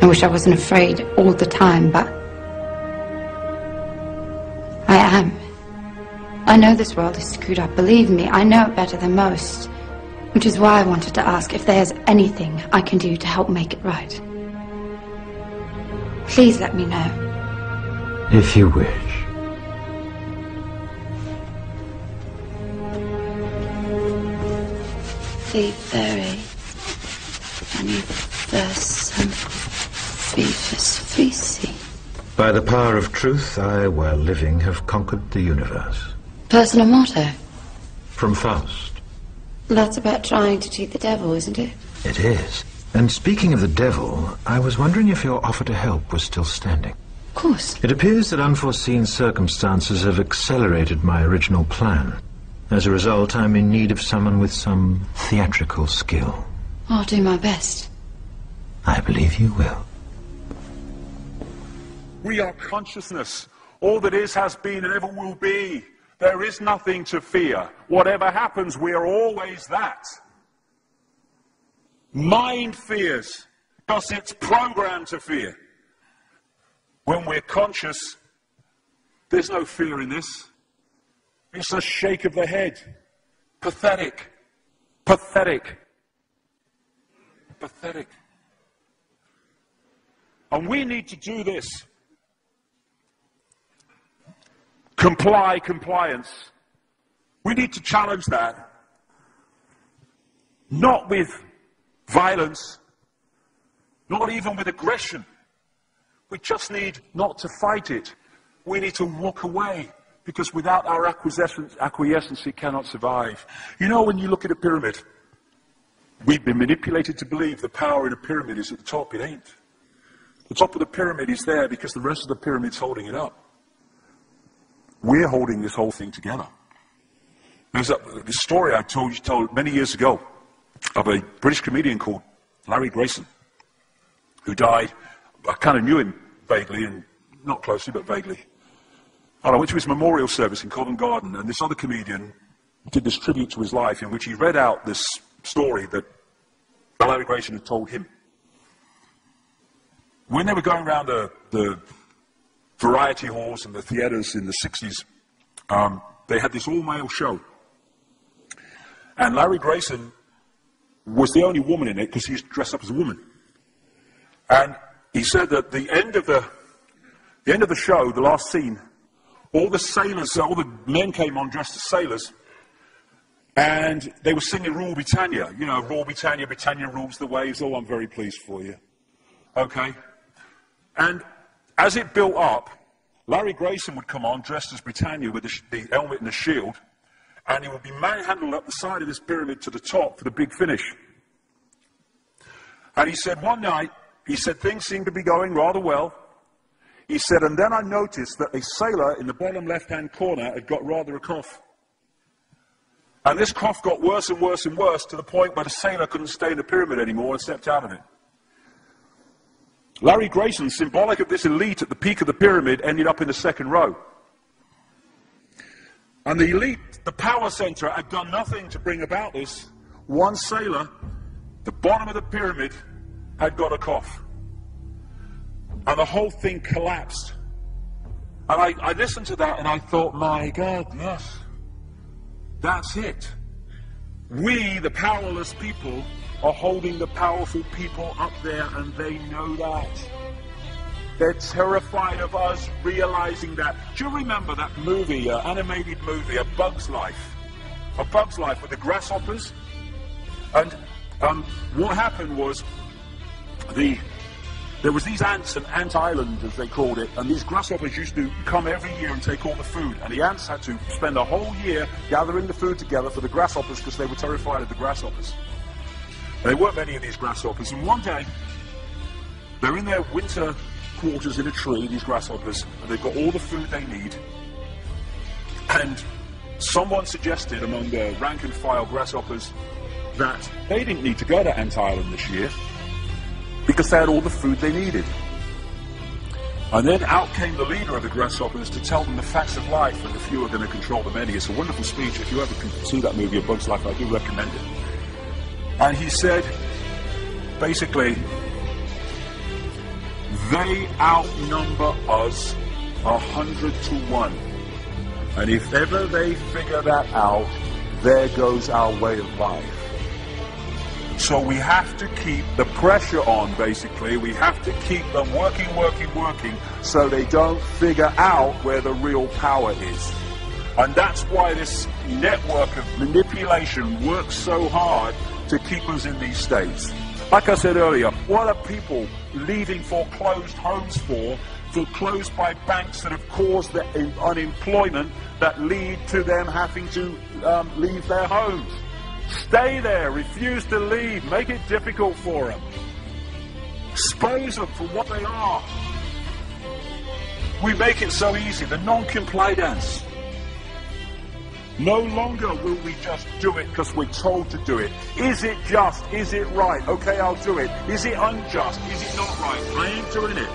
I wish I wasn't afraid all the time, but I am. I know this world is screwed up, believe me, I know it better than most. Which is why I wanted to ask if there's anything I can do to help make it right. Please let me know. If you wish. Be very universum vivus visi. By the power of truth, I, while living, have conquered the universe. Personal motto? From Faust. That's about trying to cheat the devil, isn't it? It is. And speaking of the devil, I was wondering if your offer to help was still standing. Of course. It appears that unforeseen circumstances have accelerated my original plan. As a result, I'm in need of someone with some theatrical skill. I'll do my best. I believe you will. We are consciousness. All that is, has been, and ever will be. There is nothing to fear. Whatever happens, we are always that. Mind fears, because it's programmed to fear. When we're conscious, there's no fear in this. It's a shake of the head. Pathetic. Pathetic. Pathetic. And we need to do this. Compliance. We need to challenge that. Not with violence, not even with aggression. We just need not to fight it. We need to walk away, because without our acquiescence it cannot survive. You know, when you look at a pyramid, we've been manipulated to believe the power in a pyramid is at the top. It ain't. The top of the pyramid is there because the rest of the pyramid's holding it up. We're holding this whole thing together. There's this story I told many years ago of a British comedian called Larry Grayson, who died. I kind of knew him vaguely, and not closely, but vaguely. And I went to his memorial service in Covent Garden, and this other comedian did this tribute to his life in which he read out this story that Larry Grayson had told him. When they were going around the variety halls and the theatres in the 60s, they had this all-male show. And Larry Grayson was the only woman in it because he was dressed up as a woman. And he said that the end of the show, the last scene, all the sailors, all the men came on dressed as sailors, and they were singing Rule Britannia. You know, Rule Britannia, Britannia rules the waves. Oh, I'm very pleased for you. Okay? And as it built up, Larry Grayson would come on dressed as Britannia with the helmet and the shield, and he would be manhandled up the side of this pyramid to the top for the big finish. And he said one night, he said things seemed to be going rather well. He said, and then I noticed that a sailor in the bottom left-hand corner had got rather a cough. And this cough got worse and worse and worse to the point where the sailor couldn't stay in the pyramid anymore and stepped out of it. Larry Grayson, symbolic of this elite at the peak of the pyramid, ended up in the second row. And the elite, the power center, had done nothing to bring about this. One sailor, the bottom of the pyramid, had got a cough. And the whole thing collapsed. And I listened to that and I thought, my God, yes, that's it. We, the powerless people, are holding the powerful people up there, and they know that. They're terrified of us realizing that. Do you remember that movie, animated movie, A Bug's Life? A Bug's Life with the grasshoppers? And what happened was, there was these ants, and ant island as they called it, and these grasshoppers used to come every year and take all the food, and the ants had to spend a whole year gathering the food together for the grasshoppers because they were terrified of the grasshoppers. There weren't many of these grasshoppers, and one day they're in their winter quarters in a tree, these grasshoppers, and they've got all the food they need, and someone suggested among the rank and file grasshoppers that they didn't need to go to Ant Island this year because they had all the food they needed. And then out came the leader of the grasshoppers to tell them the facts of life, and the few are going to control the many. It's a wonderful speech. If you ever can see that movie, A Bug's Life, I do recommend it. And he said, basically, They outnumber us 100 to 1. And if ever they figure that out, there goes our way of life. So we have to keep the pressure on, basically. We have to keep them working, so they don't figure out where the real power is. And that's why this network of manipulation works so hard to keep us in these states. Like I said earlier, what are people leaving foreclosed homes for? Foreclosed by banks that have caused the unemployment that lead to them having to leave their homes. Stay there, refuse to leave, make it difficult for them. Expose them for what they are. We make it so easy, the non-compliance. No longer will we just do it because we're told to do it. Is it just? Is it right? Okay, I'll do it. Is it unjust? Is it not right? I ain't doing it.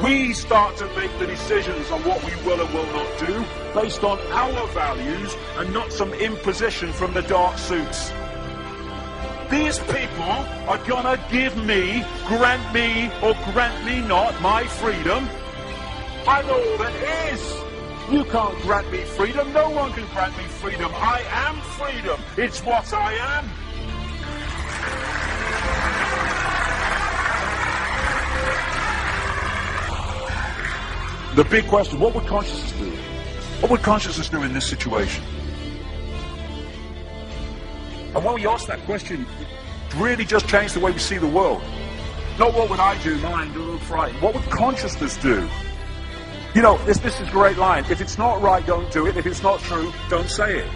We start to make the decisions on what we will and will not do based on our values and not some imposition from the dark suits. These people are gonna give me, grant me, or grant me not my freedom. I'm all that is. You can't grant me freedom. No one can grant me freedom. I am freedom. It's what I am. The big question, what would consciousness do? What would consciousness do in this situation? And when we ask that question, it really just changed the way we see the world. Not what would I do, mind, or frightened. What would consciousness do? You know, this is a great line. If it's not right, don't do it. If it's not true, don't say it.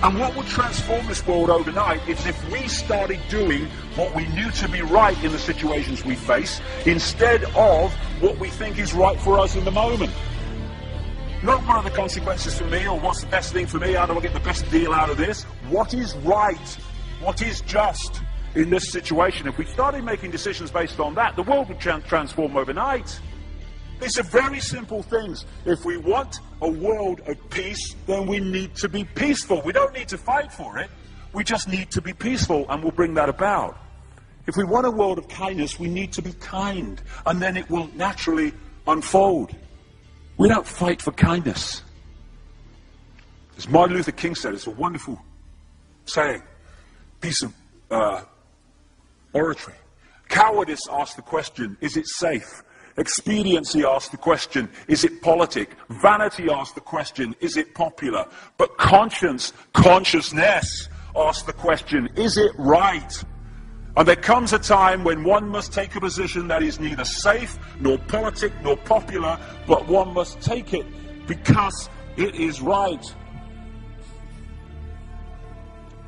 And what would transform this world overnight is if we started doing what we knew to be right in the situations we face, instead of what we think is right for us in the moment. Not what are the consequences for me, or what's the best thing for me, how do I get the best deal out of this? What is right? What is just in this situation? If we started making decisions based on that, the world would transform overnight. These are very simple things. If we want a world of peace, then we need to be peaceful. We don't need to fight for it. We just need to be peaceful, and we'll bring that about. If we want a world of kindness, we need to be kind, and then it will naturally unfold. We don't fight for kindness. As Martin Luther King said, it's a wonderful saying, piece of oratory. Cowardice asks the question, is it safe? Expediency asks the question, is it politic? Vanity asks the question, is it popular? But consciousness asks the question, is it right? And there comes a time when one must take a position that is neither safe, nor politic, nor popular, but one must take it because it is right.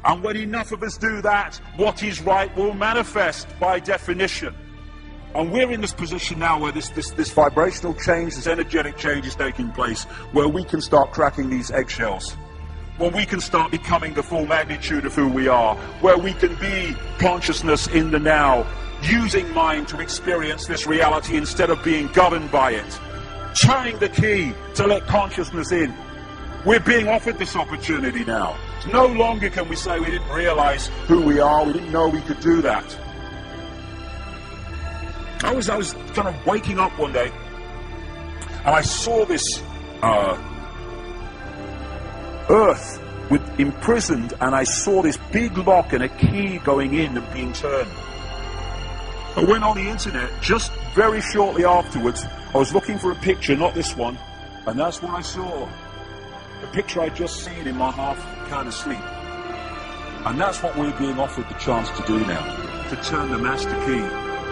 And when enough of us do that, what is right will manifest by definition. And we're in this position now where this vibrational change, this energetic change is taking place, where we can start cracking these eggshells, where we can start becoming the full magnitude of who we are, where we can be consciousness in the now, using mind to experience this reality instead of being governed by it, turning the key to let consciousness in. We're being offered this opportunity now. No longer can we say we didn't realize who we are, we didn't know we could do that. I was kind of waking up one day, and I saw this earth imprisoned, and I saw this big lock and a key going in and being turned. I went on the internet just very shortly afterwards. I was looking for a picture, not this one, and that's what I saw. The picture I'd just seen in my half kind of sleep. And that's what we're being offered the chance to do now, to turn the master key,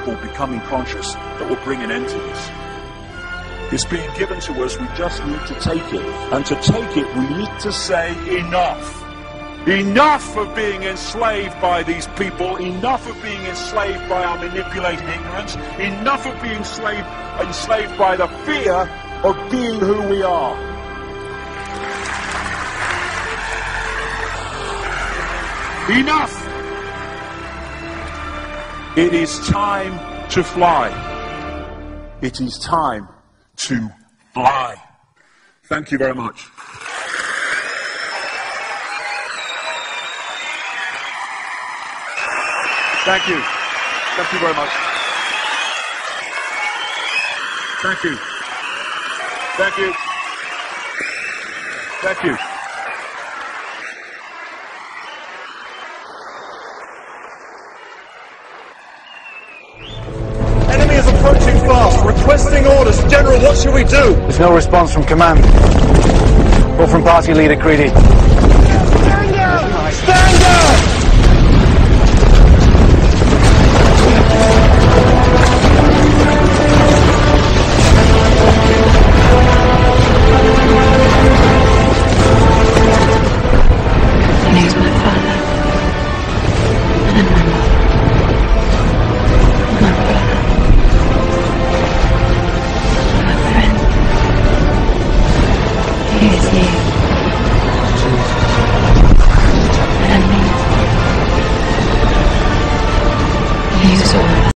called becoming conscious, that will bring an end to this. It's being given to us, we just need to take it. And to take it, we need to say enough. Enough of being enslaved by these people, enough of being enslaved by our manipulated ignorance, enough of being enslaved by the fear of being who we are. Enough! It is time to fly. It is time to fly. Thank you very much. Thank you. Thank you very much. Thank you. Thank you. Thank you. Enemy is approaching fast, requesting orders. General, what should we do? There's no response from command. Or from party leader Creedy. Stand down! Stand down!